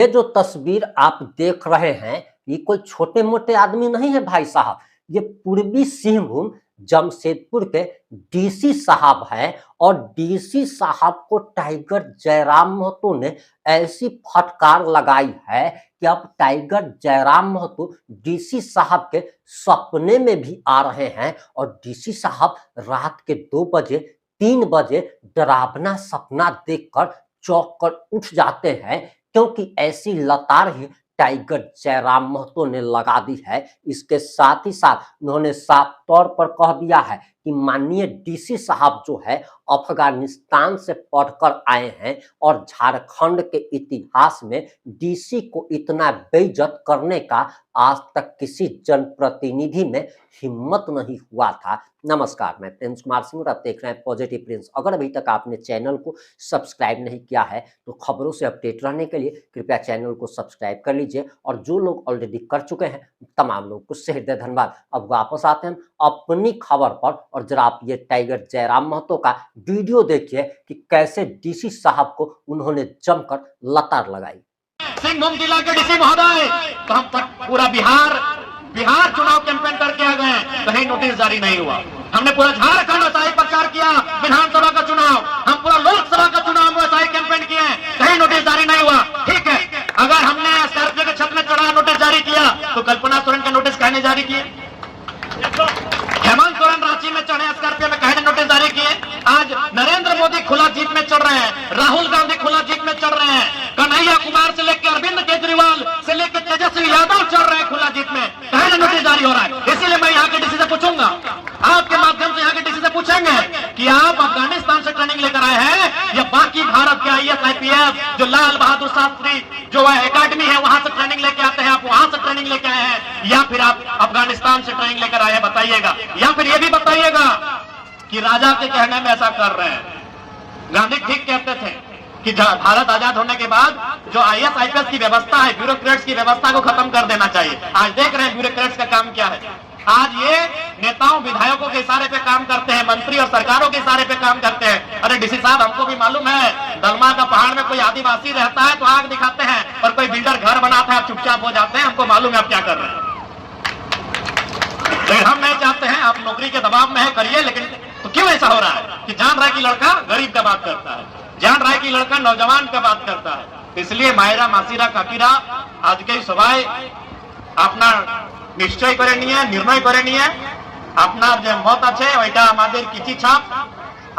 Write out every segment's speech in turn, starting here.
ये जो तस्वीर आप देख रहे हैं, ये कोई छोटे मोटे आदमी नहीं है भाई साहब। ये पूर्वी सिंहभूम जमशेदपुर के डीसी साहब हैं और डीसी साहब को टाइगर जयराम महतो ने ऐसी फटकार लगाई है कि अब टाइगर जयराम महतो डीसी साहब के सपने में भी आ रहे हैं और डीसी साहब रात के 2 बजे 3 बजे डरावना सपना देखकर चौंक कर उठ जाते हैं, क्योंकि ऐसी लतार ही टाइगर जयराम महतो ने लगा दी है। इसके साथ ही साथ उन्होंने साफ तौर पर कह दिया है कि माननीय डीसी साहब जो है अफगानिस्तान से पढ़कर आए हैं और झारखंड के इतिहास में डीसी को इतना बेइज्जत करने का आज तक किसी जनप्रतिनिधि में हिम्मत नहीं हुआ था। नमस्कार, मैं प्रिंस कुमार सिंह और आप देख रहे हैं पॉजिटिव प्रिंस। अगर अभी तक आपने चैनल को सब्सक्राइब नहीं किया है तो खबरों से अपडेट रहने के लिए कृपया चैनल को सब्सक्राइब कर लीजिए और जो लोग ऑलरेडी कर चुके हैं तमाम लोगों को हृदय धन्यवाद। अब वापस आते हैं अपनी खबर पर और जरा आप ये टाइगर जयराम महतो का वीडियो देखिए कि कैसे डीसी साहब को उन्होंने जमकर लतार लगाई। सिंहभूम जिला के डीसी महोदय, तो हम पूरा बिहार चुनाव कैंपेन करके आ गए, कहीं नोटिस जारी नहीं हुआ। हमने पूरा झारखंड वैसा प्रचार किया, विधानसभा का चुनाव, हम पूरा लोकसभा का चुनाव वैसा ही कैंपेन किए, कहीं नोटिस जारी नहीं हुआ। ठीक है, अगर हमने स्कॉर्पियो के छत में चढ़ा नोटिस जारी किया तो कल्पना सोरेन का नोटिस कहने जारी किए, हेमंत सोरेन रांची में चढ़े स्कॉर्पियो में कहने नोटिस जारी किए। आज नरेंद्र मोदी खुला जीप में चढ़ रहे हैं, राहुल गांधी खुला जीप में चढ़ रहे हैं, कन्हैया कुमार से लेकर अरविंद केजरीवाल से लेकर तेजस्वी यादव चढ़ रहे हैं खुला जीप में, कहने नोटिस जारी हो रहा है। इसीलिए मैं यहाँ के डीसी से पूछूंगा, आपके माध्यम से यहाँ के डीसी से पूछेंगे कि आप अफगानिस्तान से ट्रेनिंग लेकर आए हैं या बाकी भारत के IAS IPS जो लाल बहादुर शास्त्री जो एकेडमी है वहां से ट्रेनिंग लेके आते हैं, आप वहां से ट्रेनिंग लेके आए हैं या फिर आप अफगानिस्तान से ट्रेनिंग लेकर आए हैं, बताइएगा। या फिर ये भी बताइएगा कि राजा के कहने में ऐसा कर रहे हैं। गांधी ठीक कहते थे कि भारत आजाद होने के बाद जो IAS IPS की व्यवस्था है, ब्यूरोक्रेट्स की व्यवस्था को खत्म कर देना चाहिए। आज देख रहे हैं ब्यूरोक्रेट्स का काम क्या है। आज ये नेताओं विधायकों के इशारे पे काम करते हैं, मंत्री और सरकारों के इशारे पे काम करते हैं। अरे डीसी साहब, हमको भी मालूम है, दलमा का पहाड़ में कोई आदिवासी रहता है तो आग दिखाते हैं और कोई बिल्डर घर बनाता है आप चुपचाप हो जाते हैं। हमको मालूम है आप क्या कर रहे हैं। हम नहीं चाहते हैं, आप नौकरी के दबाव में है, करिए, लेकिन तो क्यों ऐसा हो रहा है कि जान रहा है कि लड़का गरीब का बात करता है, जान रहा है कि लड़का नौजवान का बात करता है। इसलिए मायरा मासीरा काकीरा आज के सबाई अपना निश्चय करे निये, निर्णय करे निये, আপনার যে মত আছে ওইটা আমাদের কিছু ছাপ,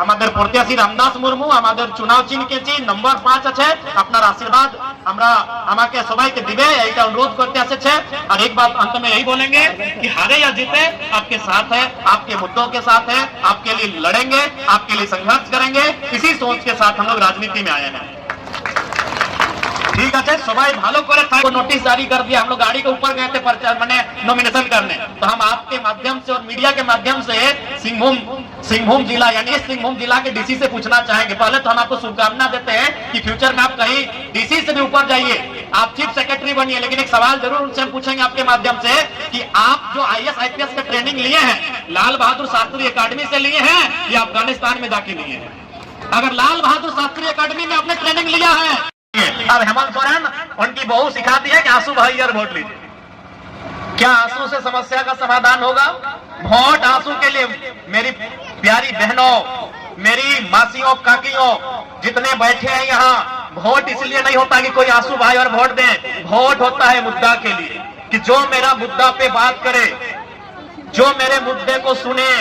আমাদের প্রত্যাশী রামদাস মুর্মু আমাদের চুনাव চিহ্ন কেছি নম্বর 5 আছে, আপনার আশীর্বাদ আমরা আমাকে সবাইকে দিবে এইটা অনুরোধ করতে আসছে। और एक बात अंत में यही बोलेंगे कि हारे या जीते आपके साथ है, आपके मुद्दों के साथ है, आपके लिए लड़ेंगे, आपके लिए संघर्ष करेंगे। इसी सोच के साथ हम लोग राजनीति में आए हैं। ठीक है, सबाई भालो करे था, नोटिस जारी कर दिया, हम लोग गाड़ी के ऊपर गए थे मैंने नॉमिनेशन करने। तो हम आपके माध्यम से और मीडिया के माध्यम से सिंहभूम जिला यानी सिंहभूम जिला के डीसी से पूछना चाहेंगे। पहले तो हम आपको शुभकामना देते हैं कि फ्यूचर में आप कहीं डीसी से भी ऊपर जाइए, आप चीफ सेक्रेटरी बनिए। लेकिन एक सवाल जरूर उनसे हम पूछेंगे आपके माध्यम से कि आप जो IAS IPS का ट्रेनिंग लिए हैं, लाल बहादुर शास्त्री अकेडमी से लिए हैं या अफगानिस्तान में जाके लिए हैं? अगर लाल बहादुर शास्त्री अकेडमी में आपने ट्रेनिंग लिया है, अब हेमंत सोरेन उनकी बहू सिखाती है कि आंसू भाई यार वोट लीजिए। क्या आंसू से समस्या का समाधान होगा? वोट आंसू के लिए मेरी प्यारी बहनों, मेरी मासियों, काकियों जितने बैठे हैं यहाँ, वोट इसलिए नहीं होता कि कोई आंसू भाई और वोट दें, वोट होता है मुद्दा के लिए कि जो मेरा मुद्दा पे बात करे, जो मेरे मुद्दे को सुने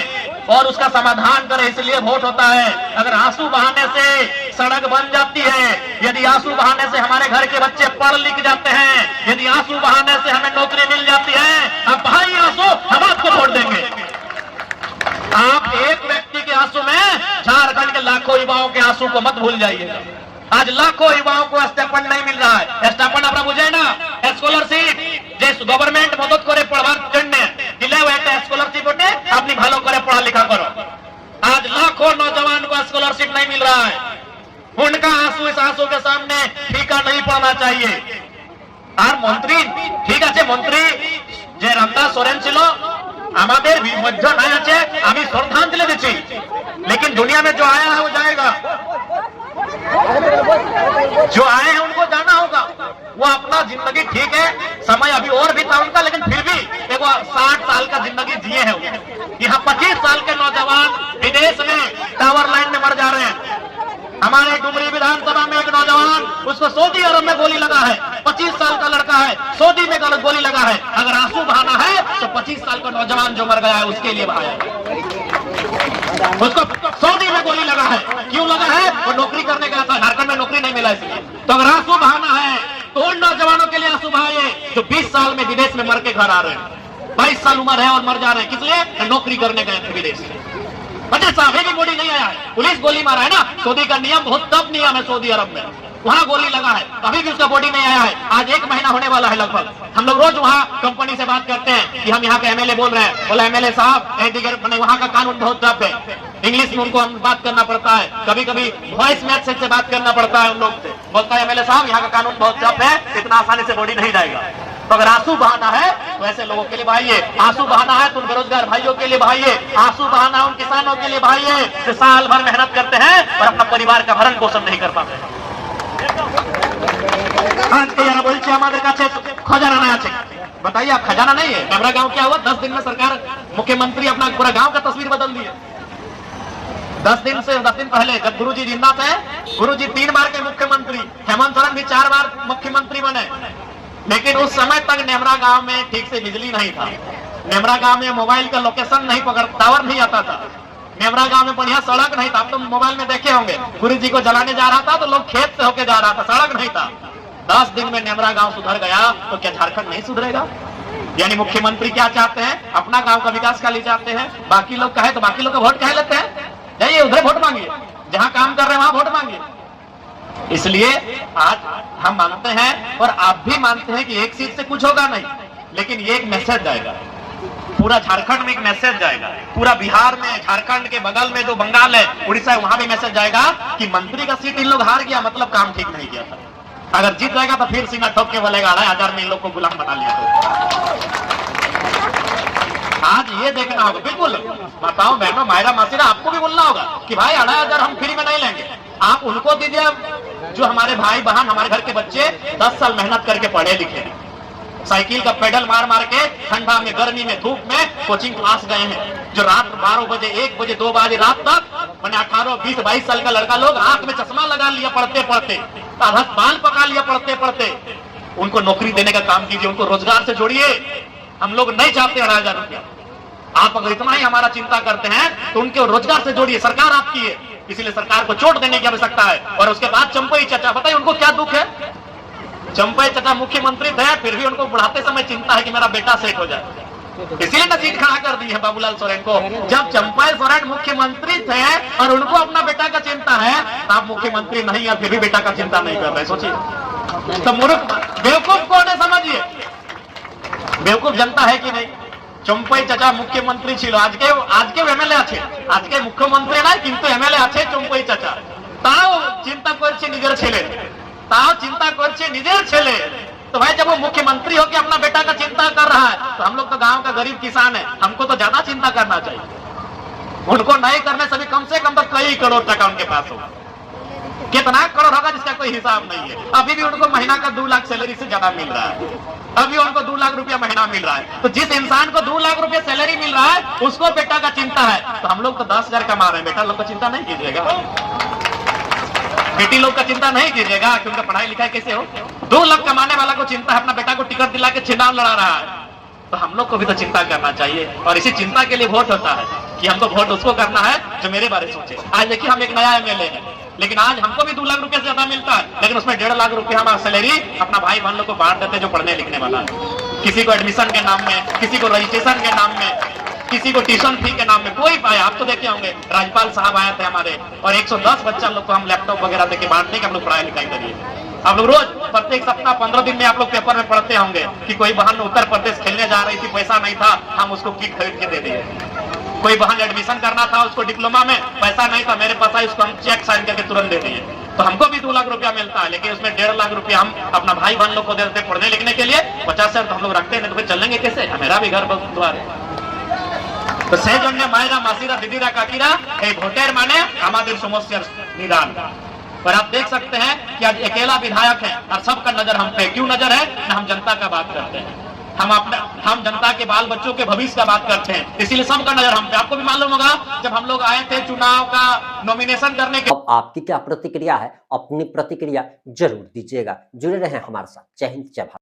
और उसका समाधान करे, इसलिए वोट होता है। अगर आंसू बहाने से सड़क बन जाती है, यदि आंसू बहाने से हमारे घर के बच्चे पढ़ लिख जाते हैं, यदि आंसू बहाने से हमें नौकरी मिल जाती है, अब भाई आंसू हम आपको वोट देंगे। आप एक व्यक्ति के आंसू में झारखंड के लाखों युवाओं के आंसू को मत भूल जाइएगा। आज लाखों युवाओं को स्टाइपेंड नहीं मिल रहा है। स्टाइपेंड अपना बुझे ना, स्कॉलरशिप जो गवर्नमेंट मदद करे पढ़वार जन्य दिले हुए स्कॉलरशिप होते अपनी भालो करे पढ़ा लिखा करो। आज लाखों नौजवान को स्कॉलरशिप नहीं मिल रहा है, उनका आंसू इस आंसू के सामने फीका नहीं पड़ना चाहिए। और मंत्री ठीक আছে, मंत्री যে রামদাস সোরেন ছিল আমাদের মধ্য নাই আছে, আমি শ্রদ্ধাঞ্জলি দিচ্ছি, लेकिन दुनिया में जो आया है वो जाएगा, जो आए हैं उनको जाना होगा। वो अपना जिंदगी ठीक है, समय अभी और भी था उनका, लेकिन फिर भी देखो 60 साल का जिंदगी जिए हैं वो। यहाँ 25 साल के नौजवान विदेश में टावर लाइन में मर जा रहे हैं। हमारे डुमरी विधानसभा में एक नौजवान, उसको सऊदी अरब में गोली लगा है, 25 साल का लड़का है, सऊदी में गोली लगा है। अगर आंसू बहाना है तो 25 साल का नौजवान जो मर गया है उसके लिए बहाया, उसको सऊदी में गोली लगा है। क्यों लगा है? वो नौकरी करने गया था, झारखंड में नौकरी नहीं मिला इसलिए। तो अगर आंसू बहाना है तो उन नौजवानों के लिए आंसू बहाइए जो 20 साल में विदेश में मर के घर आ रहे हैं। 22 साल उम्र है और मर जा रहे हैं, किस लिए? नौकरी करने गए थे विदेश में। बच्चे साहब भी बॉडी नहीं आया है, पुलिस गोली मारा है ना। सऊदी का नियम बहुत टफ नियम है, सऊदी अरब में वहां गोली लगा है, अभी भी उसका बॉडी नहीं आया है। आज 1 महीना होने वाला है लगभग। हम लोग रोज वहां कंपनी से बात करते हैं कि हम यहाँ के एमएलए बोल रहे हैं, बोला एमएलए साहब वहां का कानून बहुत टफ है, इंग्लिश में उनको हम बात करना पड़ता है, कभी कभी वॉइस मैसेज से बात करना पड़ता है उन लोग से। बोलता है एमएलए साहब यहाँ का कानून बहुत टफ है, इतना आसानी से बॉडी नहीं जाएगा। तो अगर आंसू बहाना है तो ऐसे लोगों के लिए बहाइए, आंसू बहाना है तो उन बेरोजगार भाइयों के लिए बहाइए, आंसू बहाना है उन किसानों के लिए बहाइए जो साल भर मेहनत करते हैं और अपना परिवार का भरण पोषण नहीं कर पाते। खजाना नहीं आछे, बताइए आप, खजाना नहीं है। डबरा गांव क्या हुआ? 10 दिन में सरकार, मुख्यमंत्री अपना पूरा गांव का तस्वीर बदल दिया। 10 दिन पहले जब गुरुजी जिंदा थे, गुरुजी 3 बार के मुख्यमंत्री, हेमंत सोरेन भी 4 बार मुख्यमंत्री बने, लेकिन उस समय तक नेमरा गांव में ठीक से बिजली नहीं था। नेमरा गांव में मोबाइल का लोकेशन नहीं पकड़, टावर नहीं आता था। नेमरा गांव में बढ़िया सड़क नहीं था, आप तो मोबाइल में देखे होंगे। गुरुजी को जलाने जा रहा था तो लोग खेत से होके जा रहा था, सड़क नहीं था। 10 दिन में नेमरा गांव सुधर गया, तो क्या झारखंड नहीं सुधरेगा? यानी मुख्यमंत्री क्या चाहते हैं? अपना गांव का विकास कर ले चाहते हैं, बाकी लोग कहे तो बाकी लोग का वोट कह लेते हैं। जाइए उधर वोट मांगिए, जहां काम कर रहे हैं वहां वोट मांगिए। इसलिए आज हम मानते हैं और आप भी मानते हैं कि एक सीट से कुछ होगा नहीं, लेकिन ये एक मैसेज जाएगा पूरा झारखंड में, एक मैसेज जाएगा पूरा बिहार में, झारखंड के बगल में जो बंगाल है, उड़ीसा है, वहां भी मैसेज जाएगा कि मंत्री का सीट इन लोग हार गया, मतलब काम ठीक नहीं किया था। अगर जीत जाएगा तो फिर सीना ठोक के बोलेगा 2500 में इन लोग को गुलाम बना लिया। आज ये देखना होगा, बिल्कुल बताओ बहनों, मायरा मासीरा, आपको भी बोलना होगा कि भाई 2500 हम फ्री में नहीं लेंगे, आप उनको दीजिए जो हमारे भाई बहन, हमारे घर के बच्चे 10 साल मेहनत करके पढ़े लिखे, साइकिल का पेडल मार मार के ठंडा में, गर्मी में, धूप में कोचिंग क्लास गए हैं, जो रात 12 बजे, 1 बजे, 2 बजे रात तक, मैंने 18, 20, 22 साल का लड़का लोग आंख में चश्मा लगा लिया पढ़ते पढ़ते, आधा बाल पका लिया पढ़ते पढ़ते। उनको नौकरी देने का काम कीजिए, उनको रोजगार से जोड़िए। हम लोग नहीं चाहते 2500 रुपया। आप अगर इतना ही हमारा चिंता करते हैं तो उनके रोजगार से जोड़िए, सरकार आपकी है, इसीलिए सरकार को चोट देने की आवश्यकता है। और उसके बाद चंपई चाचा, बताइए उनको क्या दुख है? चंपई चाचा मुख्यमंत्री थे, फिर भी उनको बढ़ाते समय चिंता है कि मेरा बेटा सेट हो जाए, इसीलिए ना सीट खड़ा कर दी है बाबूलाल सोरेन को। जब चंपई सोरेन मुख्यमंत्री थे और उनको अपना बेटा का चिंता है, आप मुख्यमंत्री नहीं है फिर भी बेटा का चिंता नहीं कर रहे, सोचिए। तो मूर्ख बेवकूफ कौन है समझिए, बेवकूफ जनता है कि नहीं? चंपई चाचा मुख्यमंत्री छिलो, आज के एमएलए আছে, आज के मुख्यमंत्री ना किंतु एमएलए আছে चंपई चाचा, তাও চিন্তা করছে নিজের ছেলে, ताओ चिंता करছে নিজের ছেলে। तो भाई जब वो मुख्यमंत्री होकर अपना बेटा का चिंता कर रहा है, तो हम लोग तो गांव का गरीब किसान है, हमको तो ज्यादा चिंता करना चाहिए। उनको नहीं करने से भी कम तो कई करोड़ टका उनके पास होगा, कितना करोड़ होगा जिसका कोई हिसाब नहीं है। अभी भी उनको महीना का 2 लाख सैलरी से ज्यादा मिल रहा है, अभी उनको 2 लाख रुपया महीना मिल रहा है। तो जिस इंसान को 2 लाख रुपया सैलरी मिल रहा है उसको बेटा का चिंता है, तो हम लोग तो 10,000 कमा रहे हैं, बेटा लोग का चिंता नहीं कीजिएगा, बेटी लोग का चिंता नहीं कीजिएगा कि उनका पढ़ाई लिखाई कैसे हो। 2 लाख कमाने वाला को चिंता है अपना बेटा को टिकट दिला के चुनाव लड़ा रहा है, तो हम लोग को भी तो चिंता करना चाहिए। और इसी चिंता के लिए वोट होता है कि हमको वोट उसको करना है जो मेरे बारे सोचे। आज देखिए हम एक नया एमएलए है, लेकिन आज हमको भी 2 लाख रुपए से ज्यादा मिलता है, लेकिन उसमें 1.5 लाख रुपए हमारा सैलरी अपना भाई बहन लोग को बांट देते जो पढ़ने लिखने वाला है। किसी को एडमिशन के नाम में, किसी को रजिस्ट्रेशन के नाम में, किसी को ट्यूशन फी के नाम में, कोई पाया। आप तो देखे होंगे राज्यपाल साहब आए थे हमारे, और 110 बच्चा लोग को हम लैपटॉप वगैरह देके बांटने के हम लोग पढ़ाई लिखाई करिए। आप लोग रोज प्रत्येक सप्ताह 15 दिन में आप लोग पेपर में पढ़ते होंगे कि कोई बहन उत्तर प्रदेश खेलने जा रही थी, पैसा नहीं था, हम उसको किट खरीद के दे दिए। कोई बहन एडमिशन करना था उसको डिप्लोमा में, पैसा नहीं था, मेरे पास उसको हम चेक साइन करके तुरंत दे दिए। तो हमको भी 2 लाख रुपया मिलता है, लेकिन उसमें 1.5 लाख रुपया हम अपना भाई बहन लोग को देते पढ़ने लिखने के लिए। 50,000 तो हम लोग रखते हैं, तो फिर चलेंगे कैसे? मेरा भी घर द्वार है। तो সেই জন্য মায়েরা মাসিরা দিদিরা কাকিরা এই ভোটের মানে আমাদের সমস্যার নিদান। पर आप देख सकते हैं कि आज अकेला विधायक है और सबका नजर हम पे। क्यों नजर है? ना हम जनता का बात करते हैं, हम जनता के बाल बच्चों के भविष्य का बात करते हैं, इसीलिए सबका नजर हम पे। आपको भी मालूम होगा जब हम लोग आए थे चुनाव का नॉमिनेशन करने के, अब आपकी क्या प्रतिक्रिया है? अपनी प्रतिक्रिया जरूर दीजिएगा। जुड़े रहें हमारे साथ। जय हिंद, जय भारत।